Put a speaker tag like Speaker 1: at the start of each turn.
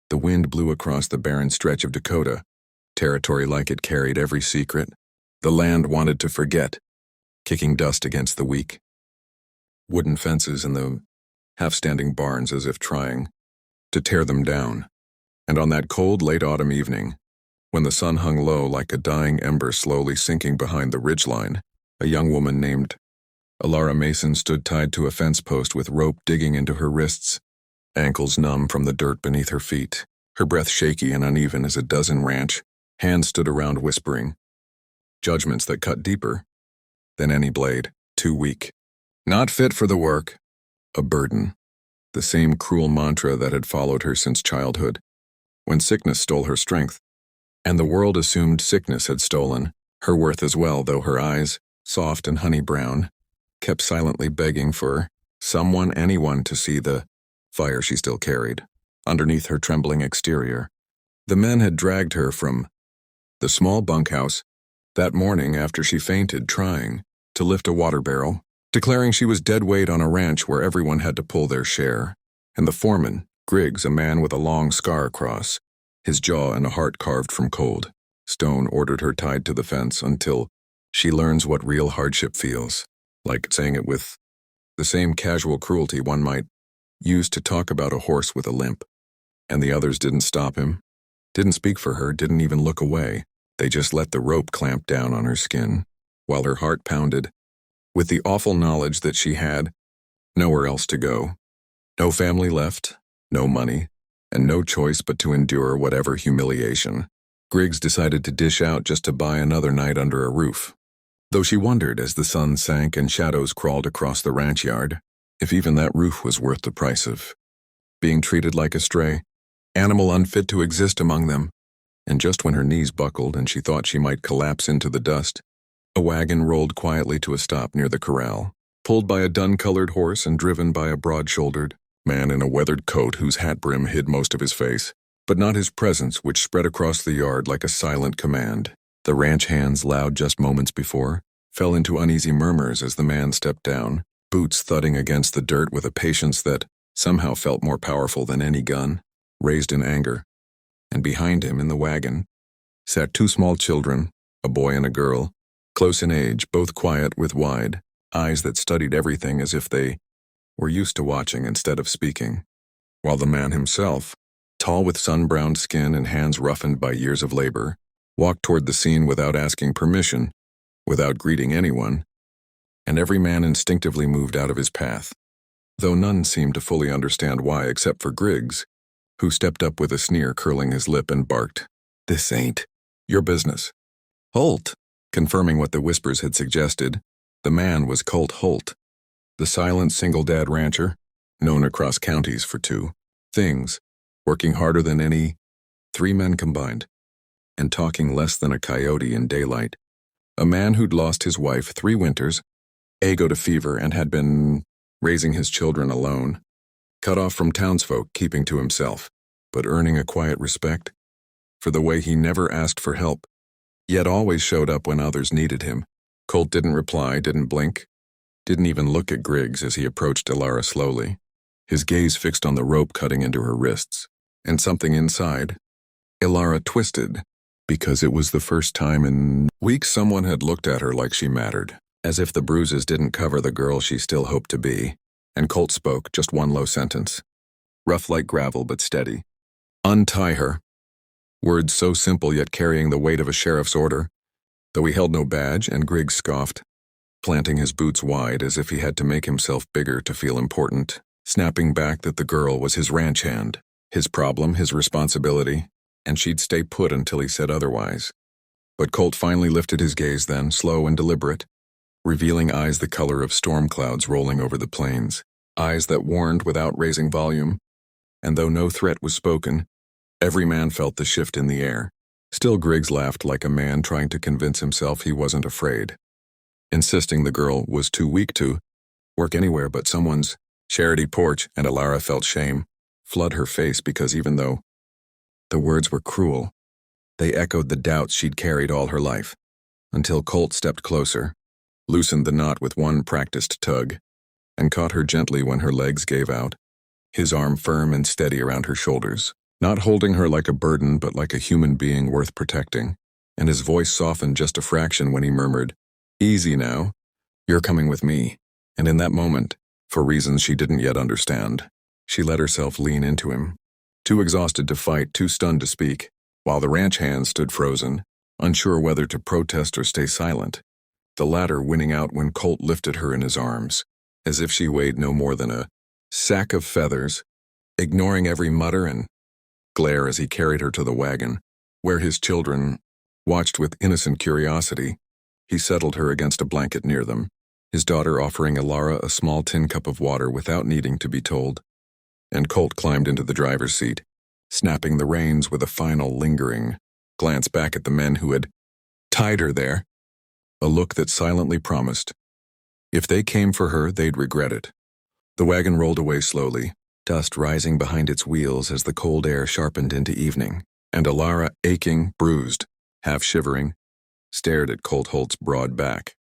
Speaker 1: The wind blew across the barren stretch of Dakota, territory like it carried every secret the land wanted to forget, kicking dust against the weak. Wooden fences and the half-standing barns as if trying to tear them down. And on that cold late autumn evening, when the sun hung low like a dying ember slowly sinking behind the ridgeline, a young woman named Alara Mason stood tied to a fence post with rope digging into her wrists, ankles numb from the dirt beneath her feet, her breath shaky and uneven as a dozen ranch hands stood around whispering judgments that cut deeper than any blade, too weak. Not fit for the work. A burden. The same cruel mantra that had followed her since childhood, when sickness stole her strength, and the world assumed sickness had stolen her worth as well, though her eyes, soft and honey brown, kept silently begging for someone, anyone, to see the fire she still carried underneath her trembling exterior. The men had dragged her from the small bunkhouse that morning after she fainted trying to lift a water barrel, declaring she was dead weight on a ranch where everyone had to pull their share. And the foreman, Griggs, a man with a long scar across his jaw and a heart carved from cold stone, ordered her tied to the fence until she learns what real hardship feels like, saying it with the same casual cruelty one might use to talk about a horse with a limp. And the others didn't stop him, didn't speak for her, didn't even look away. They just let the rope clamp down on her skin, while her heart pounded, with the awful knowledge that she had nowhere else to go. No family left, no money, and no choice but to endure whatever humiliation. Griggs decided to dish out just to buy another night under a roof, though she wondered as the sun sank and shadows crawled across the ranch yard, if even that roof was worth the price of being treated like a stray animal unfit to exist among them. And just when her knees buckled and she thought she might collapse into the dust, a wagon rolled quietly to a stop near the corral, pulled by a dun-colored horse and driven by a broad-shouldered man in a weathered coat whose hat brim hid most of his face, but not his presence, which spread across the yard like a silent command. The ranch hands, loud just moments before, fell into uneasy murmurs as the man stepped down, boots thudding against the dirt with a patience that somehow felt more powerful than any gun, raised in anger. And behind him in the wagon sat two small children, a boy and a girl, close in age, both quiet with wide eyes that studied everything as if they were used to watching instead of speaking, while the man himself, tall with sun-browned skin and hands roughened by years of labor, walked toward the scene without asking permission, without greeting anyone, and every man instinctively moved out of his path, though none seemed to fully understand why except for Griggs, who stepped up with a sneer curling his lip and barked, "This ain't your business." Holt, confirming what the whispers had suggested, the man was Colt Holt, the silent single-dad rancher, known across counties for two things, working harder than any three men combined, and talking less than a coyote in daylight. A man who'd lost his wife 3 winters, ago to fever, and had been raising his children alone, cut off from townsfolk, keeping to himself, but earning a quiet respect for the way he never asked for help, yet always showed up when others needed him. Colt didn't reply, didn't blink, didn't even look at Griggs as he approached Alara slowly, his gaze fixed on the rope cutting into her wrists, and something inside Alara twisted, because it was the first time in weeks someone had looked at her like she mattered, as if the bruises didn't cover the girl she still hoped to be. And Colt spoke, just one low sentence, rough like gravel but steady. "Untie her." Words so simple yet carrying the weight of a sheriff's order, though he held no badge, and Griggs scoffed, planting his boots wide as if he had to make himself bigger to feel important, snapping back that the girl was his ranch hand, his problem, his responsibility, and she'd stay put until he said otherwise. But Colt finally lifted his gaze then, slow and deliberate, revealing eyes the color of storm clouds rolling over the plains, eyes that warned without raising volume, and though no threat was spoken, every man felt the shift in the air. Still Griggs laughed like a man trying to convince himself he wasn't afraid, insisting the girl was too weak to work anywhere but someone's charity porch, and Alara felt shame flood her face because even though the words were cruel, they echoed the doubts she'd carried all her life, until Colt stepped closer, loosened the knot with one practiced tug, and caught her gently when her legs gave out, his arm firm and steady around her shoulders. not holding her like a burden but like a human being worth protecting, and his voice softened just a fraction when he murmured, "Easy now. You're coming with me." And in that moment, for reasons she didn't yet understand, she let herself lean into him, too exhausted to fight, too stunned to speak, while the ranch hand stood frozen, unsure whether to protest or stay silent, the latter winning out when Colt lifted her in his arms, as if she weighed no more than a sack of feathers, ignoring every mutter and glare as he carried her to the wagon, where his children watched with innocent curiosity. He settled her against a blanket near them, his daughter offering Alara a small tin cup of water without needing to be told, and Colt climbed into the driver's seat, snapping the reins with a final lingering glance back at the men who had tied her there, a look that silently promised, if they came for her, they'd regret it. The wagon rolled away slowly, dust rising behind its wheels as the cold air sharpened into evening, and Alara, aching, bruised, half shivering, stared at Colt Holt's broad back.